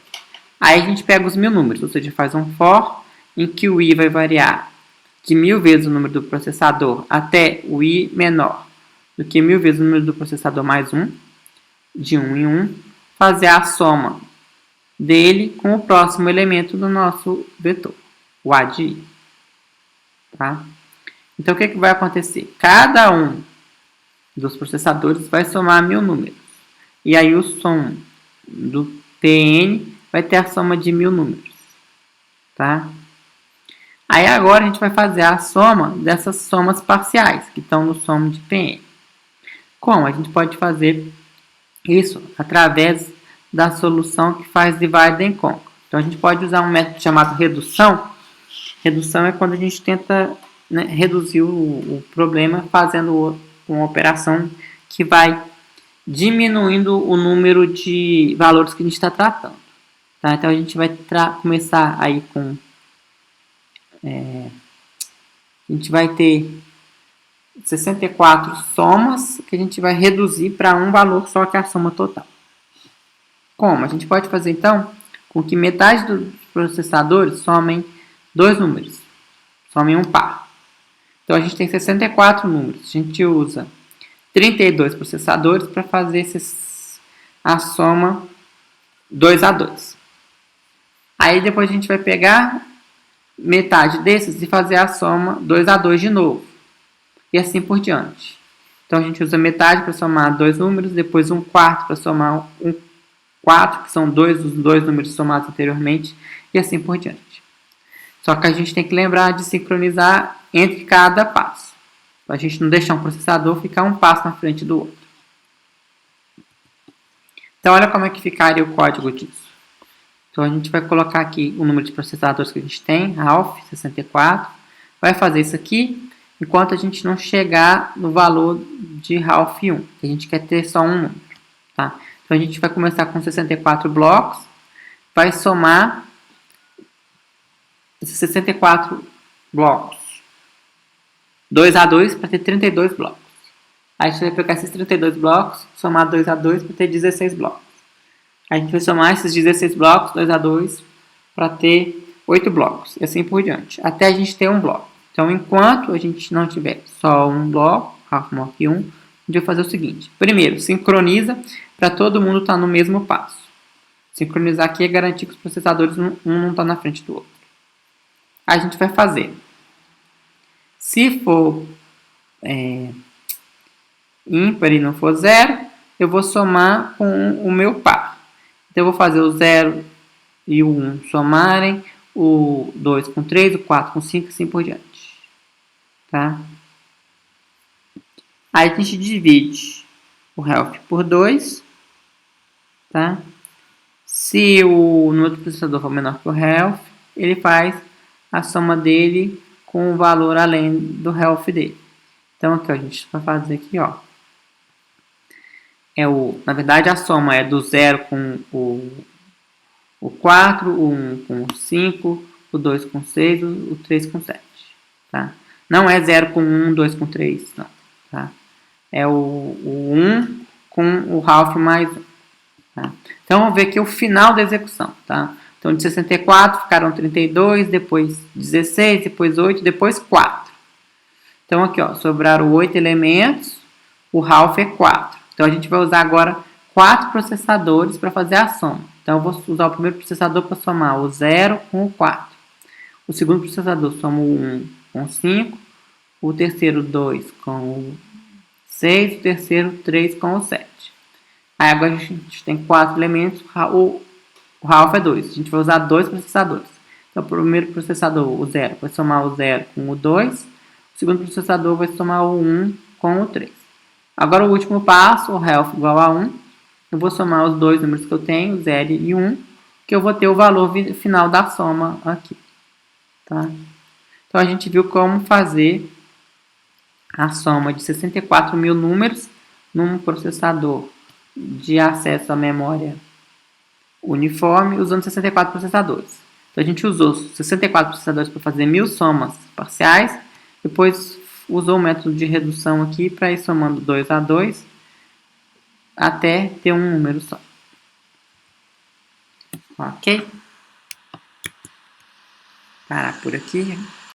[SPEAKER 1] Aí a gente pega os 1000 números, ou seja, faz um for, em que o i vai variar de 1000 vezes o número do processador até o i menor do que 1000 vezes o número do processador mais 1, de 1 em 1, fazer a soma dele com o próximo elemento do nosso vetor, o a de i. Tá? Então, o que vai acontecer? Cada um dos processadores vai somar 1000 números. E aí, o som do PN vai ter a soma de 1000 números. Tá? Aí, agora, a gente vai fazer a soma dessas somas parciais, que estão no som de PN. Como? A gente pode fazer isso através da solução que faz divide and conquer. Então, a gente pode usar um método chamado redução. Redução é quando a gente tenta, né, reduzir o problema fazendo uma operação que vai diminuindo o número de valores que a gente está tratando. Tá? Então, a gente vai começar aí com... a gente vai ter 64 somas que a gente vai reduzir para um valor só, que é a soma total. Como? A gente pode fazer, então, com que metade dos processadores somem dois números, somem um par. Então, a gente tem 64 números. A gente usa 32 processadores para fazer a soma 2 a 2. Aí, depois a gente vai pegar metade desses e fazer a soma 2 a 2 de novo. E assim por diante. Então, a gente usa metade para somar dois números, depois um quarto para somar um 4, que são os dois números somados anteriormente, e assim por diante. Só que a gente tem que lembrar de sincronizar entre cada passo, para a gente não deixar um processador ficar um passo na frente do outro. Então, olha como é que ficaria o código disso. Então, a gente vai colocar aqui o número de processadores que a gente tem, Ralph 64, vai fazer isso aqui, enquanto a gente não chegar no valor de Ralph 1, que a gente quer ter só um número. Tá? Então, a gente vai começar com 64 blocos, vai somar esses 64 blocos 2 a 2 para ter 32 blocos. Aí a gente vai pegar esses 32 blocos, somar 2 a 2 para ter 16 blocos. Aí a gente vai somar esses 16 blocos, 2 a 2, para ter 8 blocos, e assim por diante, até a gente ter um bloco. Então, enquanto a gente não tiver só um bloco, Ralph Mock 1, a gente vai fazer o seguinte. Primeiro, sincroniza para todo mundo estar no mesmo passo. Sincronizar aqui é garantir que os processadores um não está na frente do outro. Aí a gente vai fazer. Se for ímpar e não for 0, eu vou somar com o meu par. Então, eu vou fazer o 0 e o 1 somarem, o 2 com 3, o 4 com 5 e assim por diante. Tá? Aí a gente divide o health por 2. Tá? Se o número do processador for menor que o health, ele faz a soma dele com o valor além do health dele. Então aqui ó, a gente vai fazer aqui, ó. Na verdade a soma é do 0 com o 4, o 1 com o 5, o 2 com 6, o 3 com 7. Tá? Não é 0 com 1, 2 com 3, não. Tá? É o 1 com o half mais 1. Tá? Então vamos ver aqui o final da execução. Tá? Então de 64 ficaram 32, depois 16, depois 8, depois 4. Então aqui ó, sobraram 8 elementos, o half é 4. Então a gente vai usar agora 4 processadores para fazer a soma. Então eu vou usar o primeiro processador para somar o 0 com o 4. O segundo processador soma o 1 com o 5. O terceiro 2 com o 6. O terceiro 3 com o 7. Aí agora a gente tem 4 elementos. O half é 2. A gente vai usar 2 processadores. Então o primeiro processador, o 0, vai somar o 0 com o 2. O segundo processador vai somar o 1 com o 3. Agora o último passo, o health igual a 1. Eu vou somar os dois números que eu tenho, 0 e 1, que eu vou ter o valor final da soma aqui. Tá? Então a gente viu como fazer a soma de 64 mil números num processador de acesso à memória uniforme usando 64 processadores. Então a gente usou 64 processadores para fazer 1000 somas parciais, depois usou o método de redução aqui para ir somando 2 a 2 até ter um número só. Ok? Parar por aqui.